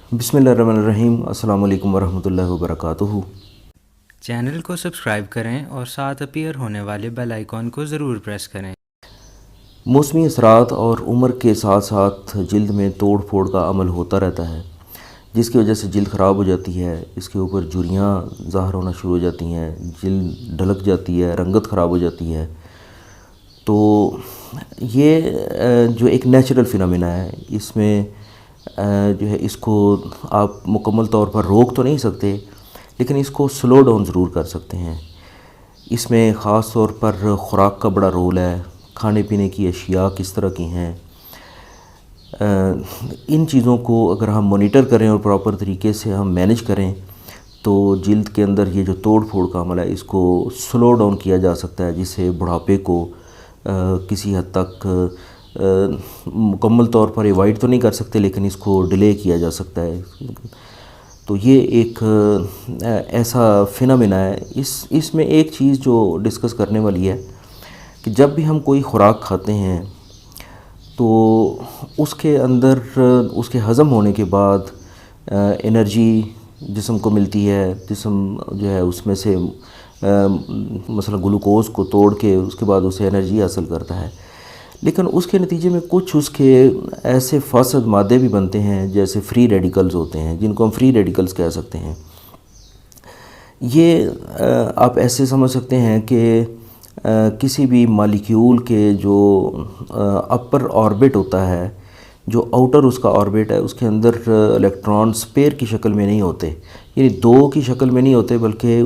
बिस्मिल्लाहिर्रहमानिर्रहीम। अस्सलाम वालेकुम वरहमतुल्लाहि वबरकातुहू। चैनल को सब्सक्राइब करें और साथ अपीयर होने वाले बेल आइकॉन को ज़रूर प्रेस करें। मौसमी असरात और उम्र के साथ साथ जल्द में तोड़ फोड़ का अमल होता रहता है, जिसकी वजह से जल्द ख़राब हो जाती है। इसके ऊपर झुर्रियाँ ज़ाहिर होना शुरू हो जाती हैं, जल्द ढलक जाती है, रंगत ख़राब हो जाती है। तो ये जो एक नेचुरल फिनोमेना है, इसमें जो है इसको आप मुकम्मल तौर पर रोक तो नहीं सकते, लेकिन इसको स्लो डाउन ज़रूर कर सकते हैं। इसमें ख़ास तौर पर ख़ुराक का बड़ा रोल है, खाने पीने की अशिया किस तरह की हैं। इन चीज़ों को अगर हम मॉनिटर करें और प्रॉपर तरीके से हम मैनेज करें तो जल्द के अंदर ये जो तोड़ फोड़ का अमल है इसको स्लो डाउन किया जा सकता है, जिससे बुढ़ापे को किसी हद तक मुकम्मल तौर पर अवॉइड तो नहीं कर सकते, लेकिन इसको डिले किया जा सकता है। तो ये एक ऐसा फिनोमेना है। इसमें एक चीज़ जो डिस्कस करने वाली है कि जब भी हम कोई ख़ुराक खाते हैं तो उसके अंदर उसके हज़म होने के बाद एनर्जी जिस्म को मिलती है। जिस्म जो है उसमें से मसलन ग्लूकोज़ को तोड़ के उसके बाद उसे एनर्जी हासिल करता है, लेकिन उसके नतीजे में कुछ उसके ऐसे फासद मादे भी बनते हैं जैसे फ्री रेडिकल्स होते हैं, जिनको हम फ्री रेडिकल्स कह सकते हैं। ये आप ऐसे समझ सकते हैं कि किसी भी मॉलिक्यूल के जो अपर ऑर्बिट होता है, जो आउटर उसका ऑर्बिट है, उसके अंदर इलेक्ट्रॉन स्पेयर की शक्ल में नहीं होते, यानी दो की शक्ल में नहीं होते, बल्कि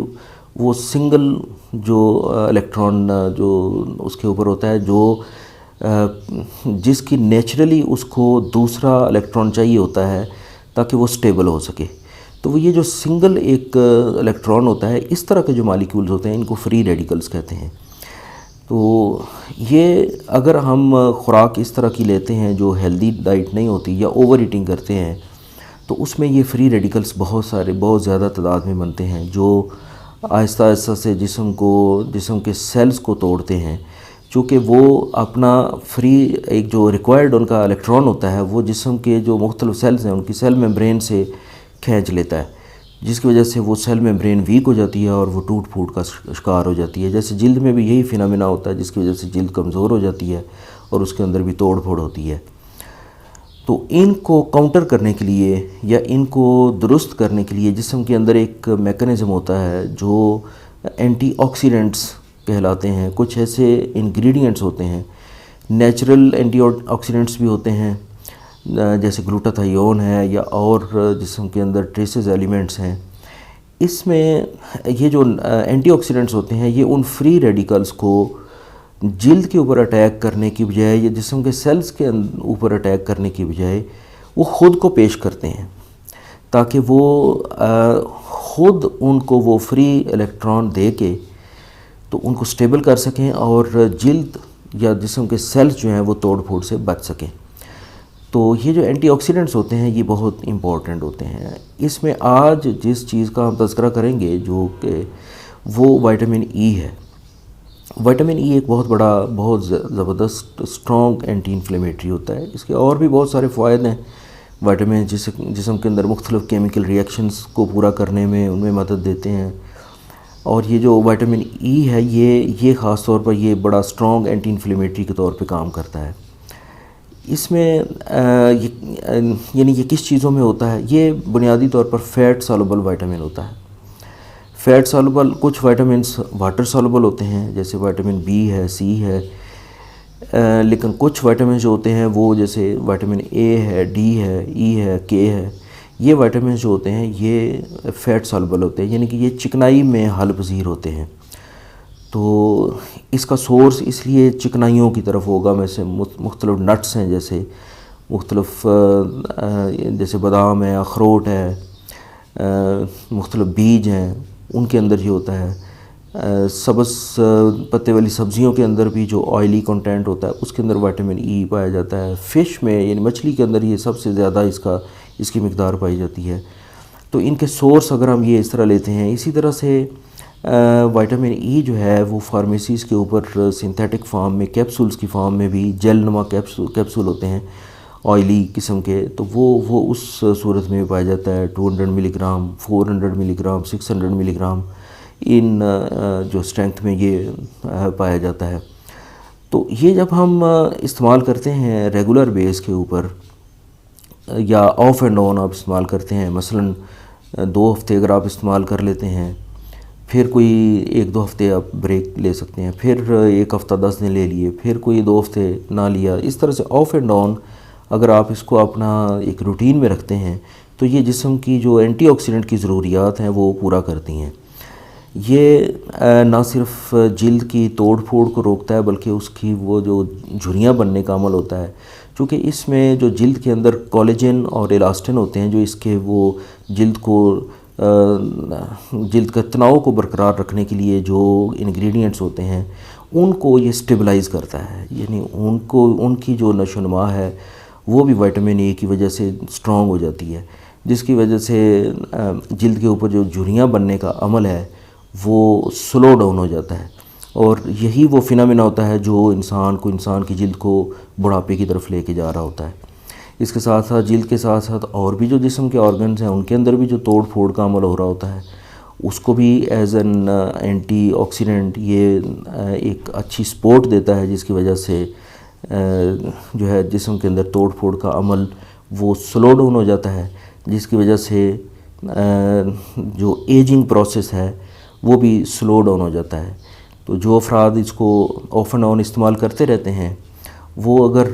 वो सिंगल जो इलेक्ट्रॉन जो उसके ऊपर होता है, जो जिसकी नेचुरली उसको दूसरा इलेक्ट्रॉन चाहिए होता है ताकि वो स्टेबल हो सके। तो वो ये जो सिंगल एक इलेक्ट्रॉन होता है, इस तरह के जो मॉलिक्यूल्स होते हैं इनको फ्री रेडिकल्स कहते हैं। तो ये अगर हम ख़ुराक इस तरह की लेते हैं जो हेल्दी डाइट नहीं होती या ओवर ईटिंग करते हैं, तो उसमें ये फ्री रेडिकल्स बहुत ज़्यादा तादाद में बनते हैं, जो आहिस्ता आहिस्ता से जिस्म के सेल्स को तोड़ते हैं। चूँकि वो अपना फ्री एक जो रिक्वायर्ड उनका इलेक्ट्रॉन होता है वो जिस्म के जो मुख्तलिफ सेल्स हैं उनकी सेल मेम्ब्रेन से खींच लेता है, जिसकी वजह से वो सेल मेम्ब्रेन वीक हो जाती है और वो टूट फूट का शिकार हो जाती है। जैसे जल्द में भी यही फिनोमेना होता है, जिसकी वजह से जल्द कमज़ोर हो जाती है और उसके अंदर भी तोड़ फोड़ होती है। तो इनको काउंटर करने के लिए या इनको दुरुस्त करने के लिए जिस्म के अंदर एक मेकनिज़म होता है जो एंटीऑक्सीडेंट्स कहलाते हैं। कुछ ऐसे इंग्रेडिएंट्स होते हैं, नेचुरल एंटीऑक्सीडेंट्स भी होते हैं, जैसे ग्लूटाथायोन है या और जिस्म के अंदर ट्रेसेस एलिमेंट्स हैं। इसमें ये जो एंटीऑक्सीडेंट्स होते हैं ये उन फ्री रेडिकल्स को जल्द के ऊपर अटैक करने की बजाय या जिस्म के सेल्स के ऊपर अटैक करने की बजाय वो ख़ुद को पेश करते हैं, ताकि वो ख़ुद उनको वो फ्री इलेक्ट्रॉन दे के तो उनको स्टेबल कर सकें और जल्द या जिस्म के सेल्स जो हैं वो तोड़ फोड़ से बच सकें। तो ये जो एंटीऑक्सीडेंट्स होते हैं ये बहुत इम्पॉर्टेंट होते हैं। इसमें आज जिस चीज़ का हम तज़किरा करेंगे जो कि वो विटामिन ई है। विटामिन ई एक बहुत ज़बरदस्त स्ट्रॉन्ग एंटी इन्फ्लेमेटरी होता है। इसके और भी बहुत सारे फ़ायदे हैं। विटामिन जिस्म के अंदर मुख्तलिफ़ केमिकल रिएक्शंस को पूरा करने में उनमें मदद देते हैं। और ये जो विटामिन ई है ये ख़ास तौर पर ये बड़ा स्ट्रॉन्ग एंटी इन्फ्लेमेटरी के तौर पे काम करता है। इसमें यानी ये किस चीज़ों में होता है? ये बुनियादी तौर पर फ़ैट सॉल्युबल विटामिन होता है। फ़ैट सॉल्युबल कुछ विटामिन्स वाटर सॉल्युबल होते हैं, जैसे विटामिन बी है, सी है, लेकिन कुछ विटामिन जो होते हैं वो जैसे विटामिन ए है, डी है, ई है, के है, ये विटामिन जो होते हैं ये फ़ैट सॉल्युबल होते हैं, यानी कि ये चिकनाई में हल पज़ीर होते हैं। तो इसका सोर्स इसलिए चिकनाइयों की तरफ होगा। वैसे मुख्तलिफ नट्स हैं, जैसे मुख्तलिफ जैसे बादाम है, अखरोट है, मुख्तलिफ बीज हैं, उनके अंदर ये होता है। सब्ज़ पत्ते वाली सब्ज़ियों के अंदर भी जो ऑयली कंटेंट होता है उसके अंदर विटामिन ई पाया जाता है। फ़िश में यानी मछली के अंदर ये सबसे ज़्यादा इसकी मिक़दार पाई जाती है। तो इनके सोर्स अगर हम ये इस तरह लेते हैं, इसी तरह से विटामिन ई जो है वो फार्मेसीज़ के ऊपर सिंथेटिक फॉर्म में कैप्सूल्स की फॉर्म में भी जेल नुमा कैप्सूल होते हैं, آئلی قسم کے، تو وہ اس صورت میں پایا جاتا ہے 200 ملی گرام، 400 ملی گرام، 600 ملی گرام، ان جو اسٹرینتھ میں یہ پایا جاتا ہے۔ تو یہ جب ہم استعمال کرتے ہیں ریگولر بیس کے اوپر یا آف اینڈ آن آپ استعمال کرتے ہیں، مثلاً 2 ہفتے اگر آپ استعمال کر لیتے ہیں، پھر کوئی 1-2 ہفتے آپ بریک لے سکتے ہیں، پھر 1 ہفتہ 10 دن لے لیے، پھر کوئی 2 ہفتے نہ لیا، اس طرح سے آف اینڈ آن اگر آپ اس کو اپنا ایک روٹین میں رکھتے ہیں تو یہ جسم کی جو اینٹی آکسیڈنٹ کی ضروریات ہیں وہ پورا کرتی ہیں۔ یہ نہ صرف جلد کی توڑ پھوڑ کو روکتا ہے بلکہ اس کی وہ جو جھریاں بننے کا عمل ہوتا ہے، چونکہ اس میں جو جلد کے اندر کولیجن اور الاسٹن ہوتے ہیں جو اس کے وہ جلد کا تناؤ کو برقرار رکھنے کے لیے جو انگریڈینٹس ہوتے ہیں ان کو یہ سٹیبلائز کرتا ہے، یعنی ان کی جو نشو و نما ہے وہ بھی وائٹامن اے کی وجہ سے سٹرونگ ہو جاتی ہے، جس کی وجہ سے جلد کے اوپر جو جھریاں بننے کا عمل ہے وہ سلو ڈاؤن ہو جاتا ہے، اور یہی وہ فینامنا ہوتا ہے جو انسان کی جلد کو بڑھاپے کی طرف لے کے جا رہا ہوتا ہے۔ اس کے ساتھ ساتھ جلد کے ساتھ ساتھ اور بھی جو جسم کے آرگنز ہیں ان کے اندر بھی جو توڑ پھوڑ کا عمل ہو رہا ہوتا ہے اس کو بھی ایز این اینٹی آکسیڈنٹ یہ ایک اچھی سپورٹ دیتا ہے، جس کی وجہ سے جو ہے جسم کے اندر توڑ پھوڑ کا عمل وہ سلو ڈاؤن ہو جاتا ہے، جس کی وجہ سے جو ایجنگ پروسیس ہے وہ بھی سلو ڈاؤن ہو جاتا ہے۔ تو جو افراد اس کو آف اینڈ آن استعمال کرتے رہتے ہیں وہ اگر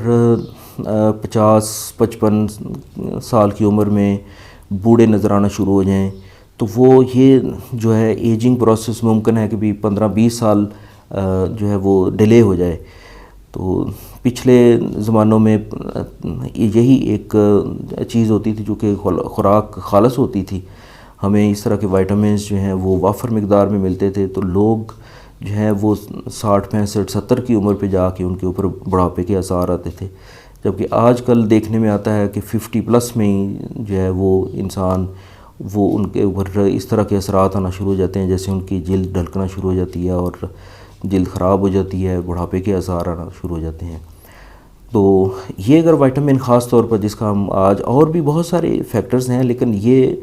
50-55 سال کی عمر میں بوڑھے نظر آنا شروع ہو جائیں تو وہ یہ جو ہے ایجنگ پروسیس ممکن ہے کہ بھی 15-20 سال جو ہے وہ ڈیلے ہو جائے۔ تو پچھلے زمانوں میں یہی ایک چیز ہوتی تھی جو کہ خوراک خالص ہوتی تھی، ہمیں اس طرح کے وائٹامنز جو ہیں وہ وافر مقدار میں ملتے تھے، تو لوگ جو ہیں وہ 60-65-70 کی عمر پہ جا کے ان کے اوپر بڑھاپے کے آثار آتے تھے، جبکہ آج کل دیکھنے میں آتا ہے کہ 50+ میں ہی جو ہے وہ انسان وہ ان کے اوپر اس طرح کے اثرات آنا شروع ہو جاتے ہیں، جیسے ان کی جلد ڈھلکنا شروع ہو جاتی ہے اور جلد خراب ہو جاتی ہے، بڑھاپے کے آثار آنا شروع ہو جاتے ہیں۔ تو یہ اگر وائٹامن خاص طور پر جس کا ہم آج اور بھی بہت سارے فیکٹرز ہیں، لیکن یہ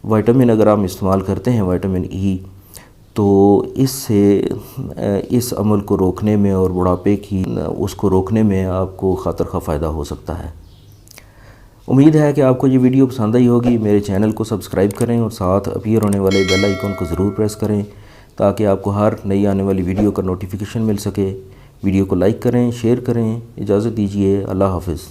وائٹامن اگر ہم استعمال کرتے ہیں وائٹامن ای، تو اس سے اس عمل کو روکنے میں اور بڑھاپے کی اس کو روکنے میں آپ کو خاطر خواہ فائدہ ہو سکتا ہے۔ امید ہے کہ آپ کو یہ ویڈیو پسند آئی ہوگی۔ میرے چینل کو سبسکرائب کریں اور ساتھ اپیئر ہونے والے بیل آئیکن کو ضرور پریس کریں تاکہ آپ کو ہر نئی آنے والی ویڈیو کا نوٹیفیکیشن مل سکے۔ ویڈیو کو لائک کریں، شیئر کریں۔ اجازت دیجیے، اللہ حافظ۔